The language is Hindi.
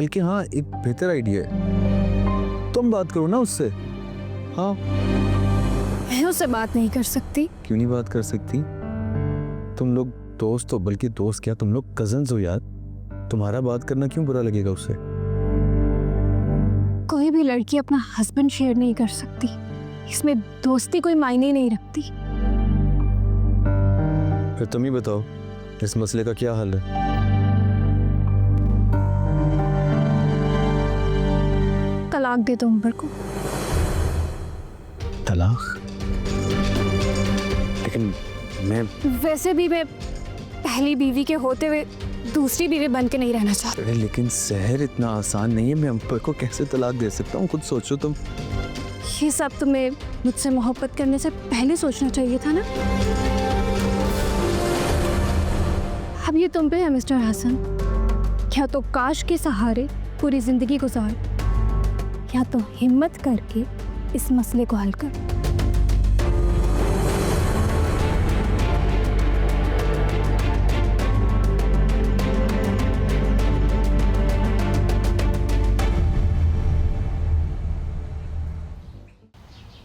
बल्कि हाँ, एक बेहतर आइडिया है, तुम बात करो ना उससे। हाँ, मैं उससे बात नहीं कर सकती। क्यों नहीं बात कर सकती? तुम लोग दोस्त हो, बल्कि दोस्त क्या, तुम लोग कजन्स हो यार। तुम्हारा बात करना क्यों बुरा लगेगा उससे? कोई भी लड़की अपना हस्बैंड शेयर नहीं कर सकती, इसमें दोस्ती कोई मायने नहीं रखती। फिर तुम ही बताओ, इस मसले का क्या हल है? तलाक दे दो उम्र को। तलाक? लेकिन मैं वैसे भी मैं पहली बीवी के होते हुए दूसरी बीवी बन के नहीं रहना चाहती। अरे लेकिन सहर, इतना आसान नहीं है। मैं अंबर को कैसे तलाक दे सकता हूँ? खुद सोचो तुम। ये सब तुम्हें मुझसे मोहब्बत करने से पहले सोचना चाहिए था ना। अब ये तुम पे है मिस्टर हसन। या तो काश के सहारे पूरी जिंदगी गुजार, या तो हिम्मत करके इस मसले को हल कर।